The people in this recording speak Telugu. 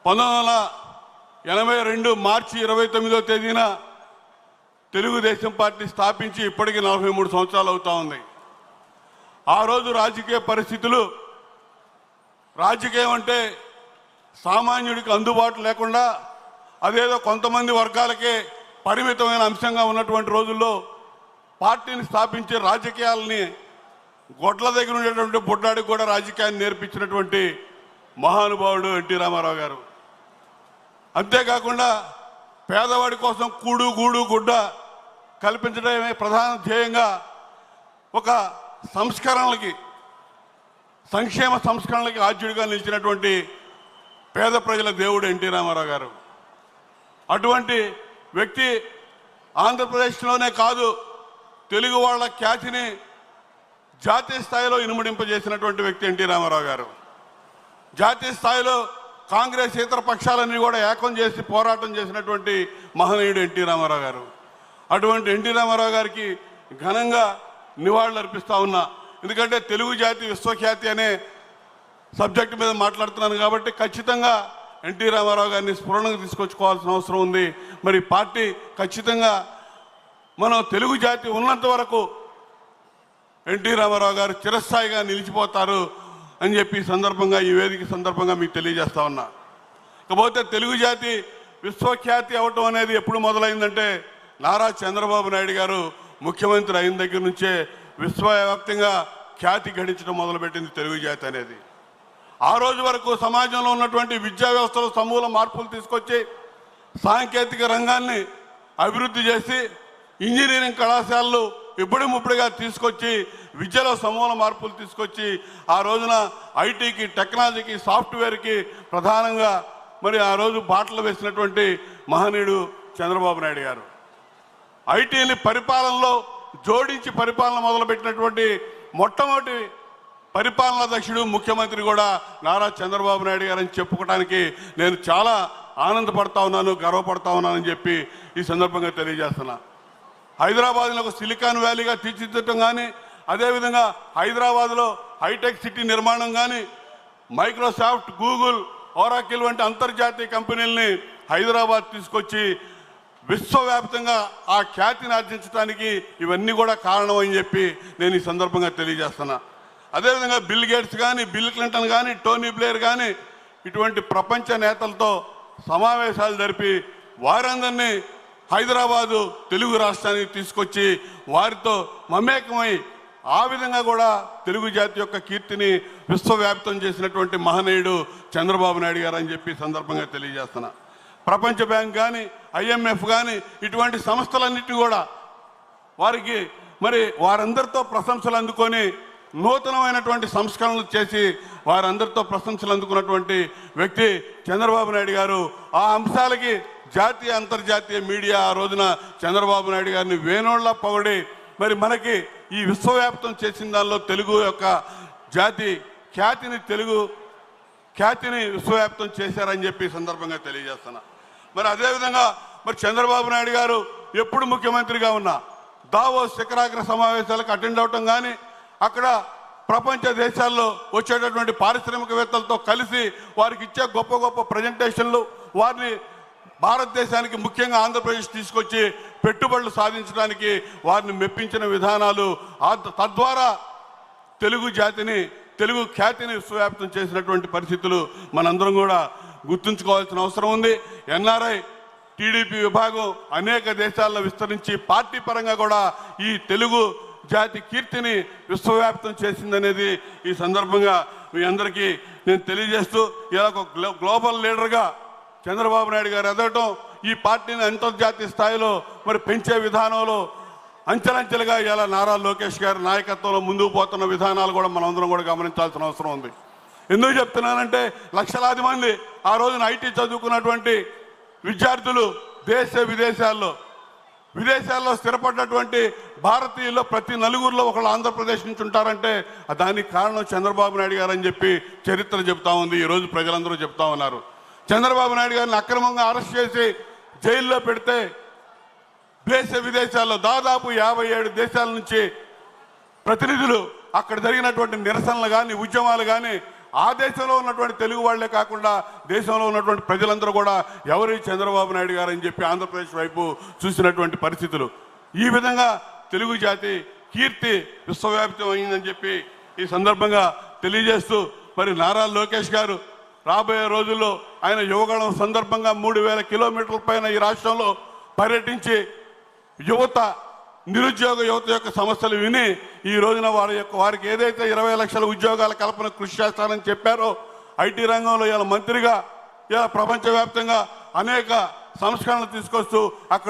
1982 మార్చి 29వ తేదీన తెలుగుదేశం పార్టీ స్థాపించి ఇప్పటికి 43 సంవత్సరాలు అవుతా ఉంది. ఆ రోజు రాజకీయ పరిస్థితులు, రాజకీయం అంటే సామాన్యుడికి అందుబాటు లేకుండా అదేదో కొంతమంది వర్గాలకే పరిమితమైన అంశంగా ఉన్నటువంటి రోజుల్లో పార్టీని స్థాపించి రాజకీయాలని గొడ్ల దగ్గర ఉండేటువంటి బుడ్డాడికి కూడా రాజకీయాన్ని నేర్పించినటువంటి మహానుభావుడు ఎన్టీ రామారావు గారు. అంతేకాకుండా పేదవాడి కోసం కూడు గూడు గుడ్డ కల్పించడమే ప్రధాన ధ్యేయంగా ఒక సంస్కరణలకి, సంక్షేమ సంస్కరణలకి ఆద్యుడిగా నిలిచినటువంటి పేద ప్రజల దేవుడు ఎన్టీ రామారావు గారు. అటువంటి వ్యక్తి ఆంధ్రప్రదేశ్లోనే కాదు, తెలుగు వాళ్ళ ఖ్యాతిని జాతీయ స్థాయిలో ఇనుమడింపజేసినటువంటి వ్యక్తి ఎన్టీ రామారావు గారు. జాతీయ స్థాయిలో కాంగ్రెస్ ఇతర పక్షాలన్నీ కూడా ఏకం చేసి పోరాటం చేసినటువంటి మహనీయుడు ఎన్టీ రామారావు గారు. అటువంటి ఎన్టీ రామారావు గారికి ఘనంగా నివాళులు అర్పిస్తా ఉన్నా. ఎందుకంటే తెలుగు జాతి విశ్వఖ్యాతి అనే సబ్జెక్టు మీద మాట్లాడుతున్నాను కాబట్టి ఖచ్చితంగా ఎన్టీ రామారావు గారిని స్ఫురణకు తీసుకొచ్చుకోవాల్సిన అవసరం ఉంది. మరి పార్టీ ఖచ్చితంగా మనం తెలుగు జాతి ఉన్నంత వరకు ఎన్టీ రామారావు గారు చిరస్థాయిగా నిలిచిపోతారు అని చెప్పి సందర్భంగా, ఈ వేదిక సందర్భంగా మీకు తెలియజేస్తా ఉన్నా. ఇకపోతే తెలుగు జాతి విశ్వఖ్యాతి అవటం అనేది ఎప్పుడు మొదలైందంటే నారా చంద్రబాబు నాయుడు గారు ముఖ్యమంత్రి అయిన దగ్గర నుంచే విశ్వవ్యాప్తంగా ఖ్యాతి గడించడం మొదలుపెట్టింది తెలుగు జాతి అనేది. ఆ రోజు వరకు సమాజంలో ఉన్నటువంటి విద్యా వ్యవస్థలో సమూల మార్పులు తీసుకొచ్చి సాంకేతిక రంగాన్ని అభివృద్ధి చేసి ఇంజనీరింగ్ కళాశాలలు ఇప్పుడిగా తీసుకొచ్చి విద్యలో సమూల మార్పులు తీసుకొచ్చి ఆ రోజున ఐటీకి, టెక్నాలజీకి, సాఫ్ట్వేర్కి ప్రధానంగా మరి ఆ రోజు బాటలు వేసినటువంటి మహనీయుడు చంద్రబాబు నాయుడు గారు. ఐటీని పరిపాలనలో జోడించి పరిపాలన మొదలుపెట్టినటువంటి మొట్టమొదటి పరిపాలనా దక్షుడు ముఖ్యమంత్రి కూడా నారా చంద్రబాబు నాయుడు గారని చెప్పుకోవడానికి నేను చాలా ఆనందపడతా ఉన్నాను, గర్వపడతా ఉన్నానని చెప్పి ఈ సందర్భంగా తెలియజేస్తున్నా. హైదరాబాద్లో ఒక సిలికాన్ వ్యాలీగా తీర్చిదిద్దటం కానీ, అదేవిధంగా హైదరాబాద్లో హైటెక్ సిటీ నిర్మాణం కానీ, మైక్రోసాఫ్ట్, గూగుల్, ఓరాకిల్ వంటి అంతర్జాతీయ కంపెనీలని హైదరాబాద్ తీసుకొచ్చి విశ్వవ్యాప్తంగా ఆ ఖ్యాతిని ఆర్జించడానికి ఇవన్నీ కూడా కారణం అని చెప్పి నేను ఈ సందర్భంగా తెలియజేస్తున్నా. అదేవిధంగా బిల్ గేట్స్ కానీ, బిల్ క్లింటన్ కానీ, టోనీ బ్లేయర్ కానీ ఇటువంటి ప్రపంచ నేతలతో సమావేశాలు జరిపి వారందరినీ హైదరాబాదు తెలుగు రాష్ట్రానికి తీసుకొచ్చి వారితో మమేకమై ఆ విధంగా కూడా తెలుగు జాతి యొక్క కీర్తిని విశ్వవ్యాప్తం చేసినటువంటి మహనీయుడు చంద్రబాబు నాయుడు గారు అని చెప్పి సందర్భంగా తెలియజేస్తున్నా. ప్రపంచ బ్యాంక్ కానీ, IMF కానీ ఇటువంటి సంస్థలన్నింటినీ కూడా వారికి మరి వారందరితో ప్రశంసలు అందుకొని నూతనమైనటువంటి సంస్కరణలు చేసి వారందరితో ప్రశంసలు అందుకున్నటువంటి వ్యక్తి చంద్రబాబు నాయుడు గారు. ఆ అంశాలకి జాతీయ, అంతర్జాతీయ మీడియా ఆ రోజున చంద్రబాబు నాయుడు గారిని వేణోళ్ళ పొగడి మరి మనకి ఈ విశ్వవ్యాప్తం చేసిన దానిలో తెలుగు యొక్క జాతి ఖ్యాతిని విశ్వవ్యాప్తం చేశారని చెప్పి సందర్భంగా తెలియజేస్తున్నా. మరి అదేవిధంగా మరి చంద్రబాబు నాయుడు గారు ఎప్పుడు ముఖ్యమంత్రిగా ఉన్నా దావోస్ శిఖరాగ్ర సమావేశాలకు అటెండ్ అవటం కానీ, అక్కడ ప్రపంచ దేశాల్లో వచ్చేటటువంటి పారిశ్రామికవేత్తలతో కలిసి వారికి ఇచ్చే గొప్ప గొప్ప ప్రజెంటేషన్లు, వారిని భారతదేశానికి ముఖ్యంగా ఆంధ్రప్రదేశ్ తీసుకొచ్చి పెట్టుబడులు సాధించడానికి వారిని మెప్పించిన విధానాలు, తద్వారా తెలుగు జాతిని, తెలుగు ఖ్యాతిని విశ్వవ్యాప్తం చేసినటువంటి పరిస్థితులు మనందరం కూడా గుర్తుంచుకోవాల్సిన అవసరం ఉంది. NRI TDP విభాగం అనేక దేశాల్లో విస్తరించి పార్టీ పరంగా కూడా ఈ తెలుగు జాతి కీర్తిని విశ్వవ్యాప్తం చేసిందనేది ఈ సందర్భంగా మీ అందరికీ నేను తెలియజేస్తూ, ఇలా ఒక గ్లోబల్ లీడర్గా చంద్రబాబు నాయుడు గారు ఎదగటం, ఈ పార్టీని అంతర్జాతీయ స్థాయిలో మరి పెంచే విధానంలో అంచెలంచెలుగా ఇలా నారా లోకేష్ గారి నాయకత్వంలో ముందుకు పోతున్న విధానాలు కూడా మనందరం కూడా గమనించాల్సిన అవసరం ఉంది. ఎందుకు చెప్తున్నానంటే లక్షలాది మంది ఆ రోజున IT చదువుకున్నటువంటి విద్యార్థులు దేశ విదేశాల్లో స్థిరపడ్డటువంటి భారతీయుల్లో ప్రతి నలుగురిలో ఒకళ్ళు ఆంధ్రప్రదేశ్ నుంచి ఉంటారంటే దానికి కారణం చంద్రబాబు నాయుడు గారు అని చెప్పి చరిత్ర చెప్తా ఉంది. ఈరోజు ప్రజలందరూ చెప్తా ఉన్నారు. చంద్రబాబు నాయుడు గారిని అక్రమంగా అరెస్ట్ చేసి జైల్లో పెడితే దేశ విదేశాల్లో దాదాపు 57 దేశాల నుంచి ప్రతినిధులు అక్కడ జరిగినటువంటి నిరసనలు కానీ, ఉద్యమాలు కానీ ఆ దేశంలో ఉన్నటువంటి తెలుగు వాళ్లే కాకుండా దేశంలో ఉన్నటువంటి ప్రజలందరూ కూడా ఎవరి చంద్రబాబు నాయుడు గారు అని చెప్పి ఆంధ్రప్రదేశ్ వైపు చూసినటువంటి పరిస్థితులు. ఈ విధంగా తెలుగు జాతి కీర్తి విశ్వవ్యాప్తం అయిందని చెప్పి ఈ సందర్భంగా తెలియజేస్తూ, మరి నారా లోకేష్ గారు రాబోయే రోజుల్లో ఆయన యువగళం సందర్భంగా 3000 కిలోమీటర్ల పైన ఈ రాష్ట్రంలో పర్యటించి నిరుద్యోగ యువత యొక్క సమస్యలు విని ఈ రోజున వారికి ఏదైతే 20 లక్షల ఉద్యోగాల కల్పన కృషి చేస్తానని చెప్పారో, ఐటీ రంగంలో ఇలా మంత్రిగా ఇలా ప్రపంచవ్యాప్తంగా అనేక సంస్కరణలు తీసుకొస్తూ అక్కడ